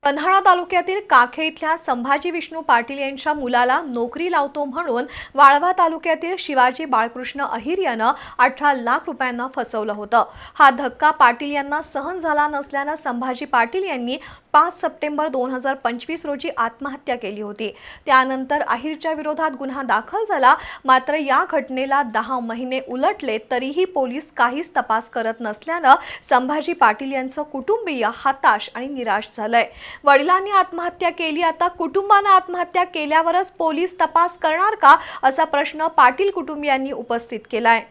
पन्हाळा तालुक्यातील काखे इथल्या संभाजी विष्णू पाटील यांच्या मुलाला नोकरी लावतो म्हणून वाळवा तालुक्यातील शिवाजी बाळकृष्ण अहिर यानं 18 लाख रुपयांना फसवलं होतं। हा धक्का पाटील यांना सहन झाला नसल्यानं संभाजी पाटील यांनी 5 सप्टेंबर 2025 रोजी आत्महत्या केली होती। त्यानंतर अहिरच्या विरोधात गुन्हा दाखल झाला, मात्र या घटनेला 10 महिने उलटले तरीही पोलीस काहीच तपास करत नसल्यानं संभाजी पाटील यांचं कुटुंबीय हताश आणि निराश झालंय। वडिलांनी आत्महत्या केली, आता कुटुंबाने आत्महत्या केल्यावरच पोलीस तपास करणार का, असा प्रश्न पाटील कुटुंबियांनी उपस्थित केलाय।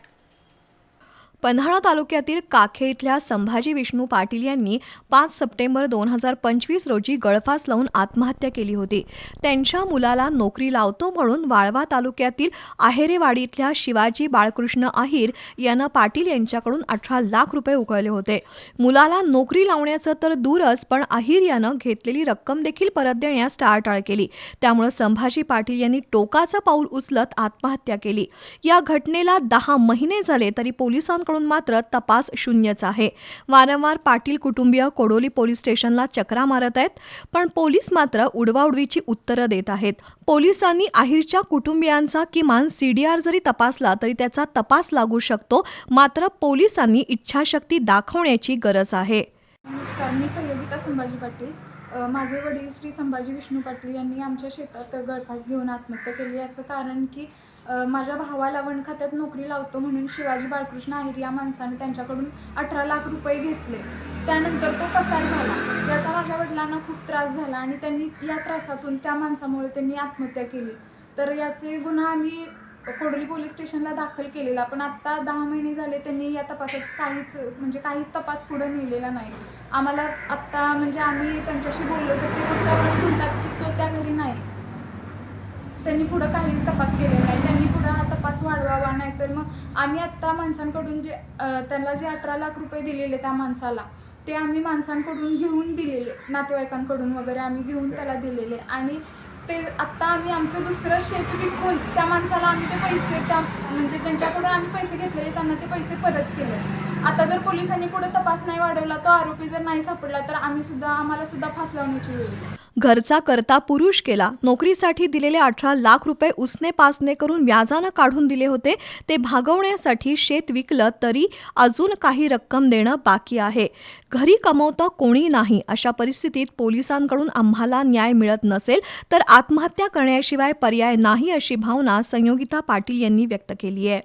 पन्हाळा तालुक्यातील काखे इथल्या संभाजी विष्णू पाटील यांनी 5 सप्टेंबर 2025 रोजी गळफास लावून आत्महत्या केली होती। त्यांच्या मुलाला नोकरी लावतो म्हणून वाळवा तालुक्यातील आहेरेवाडी इथल्या शिवाजी बाळकृष्ण अहिर यानं पाटील यांच्याकडून 18 लाख रुपये उकळले होते। मुलाला नोकरी लावण्याचं तर दूरच, पण अहिर यानं घेतलेली रक्कम देखील परत देण्यास टाळाटाळ केली। त्यामुळे संभाजी पाटील यांनी टोकाचं पाऊल उचलत आत्महत्या केली। या घटनेला 10 महिने झाले तरी पोलिसांकडून मात्र तपास शून्यच आहे। वारंवार पाटील कुटुंबीय कोडोली पोलीस स्टेशनला चक्रा मारत आहेत, पण पोलीस मात्र उडवाउडवीची उत्तरं देत आहेत। पोलिसांनी अहिरच्या कुटुंबियांचा किमान सीडीआर जरी तपासला तरी त्याचा तपास लागू शकतो, मात्र पोलिसांनी इच्छाशक्ती दाखवण्याची गरज आहे। नमस्कार, मी सहयोगिता संभाजी पाटील। माझे वडील श्री संभाजी विष्णू पाटील यांनी आमच्या शेतात गळफास घेऊन आत्महत्या केली। याचं कारण की माझ्या भावाला वन खात्यात नोकरी लावतो म्हणून शिवाजी बाळकृष्ण अहिर या माणसाने त्यांच्याकडून 18 लाख रुपये घेतले। त्यानंतर तो पसार झाला। याचा माझ्या वडिलांना खूप त्रास झाला आणि त्यांनी या त्रासातून त्या माणसामुळे त्यांनी आत्महत्या केली। तर याचे गुन्हा आम्ही कोडोली पोलीस स्टेशनला दाखल केलेला, पण आता 10 महिने झाले त्यांनी या तपासात काहीच तपास पुढे नेलेला नाही। आम्हाला आत्ता आम्ही त्यांच्याशी बोललो तर ते फक्त एवढंच म्हणतात की तो त्या घरी नाही। त्यांनी पुढे काहीच तपास केलेला नाही। त्यांनी पुढे हा तपास वाढवावा, नाही तर मग आम्ही आत्ता माणसांकडून त्यांना जे 18 लाख रुपये दिलेले त्या माणसाला, ते आम्ही माणसांकडून घेऊन दिलेले, नातेवाईकांकडून वगैरे आम्ही घेऊन त्याला दिलेले आणि ते आत्ता आम्ही आमचं दुसरं शेत विकून त्या माणसाला आम्ही ते पैसे ज्यांच्याकडून आम्ही पैसे घेतलेले त्यांना ते पैसे परत केले। आता जर पोलिसांनी पुढे तपास नाही वाढवला, तो आरोपी जर नाही सापडला तर आम्हाला सुद्धा फास लावण्याची वेळ येईल। घरचा करता पुरुष केला। नोकरीसाठी दिलेले 18 लाख रुपये उसने पासने करून व्याजानं काढून दिले होते। ते भागवण्यासाठी शेत विकलं तरी अजून काही रक्कम देणं बाकी आहे। घरी कमवता कोणी नाही, अशा परिस्थितीत पोलिसांकडून आम्हाला न्याय मिळत नसेल तर आत्महत्या करण्याशिवाय पर्याय नाही, अशी भावना संयोगिता पाटील यांनी व्यक्त केली आहे।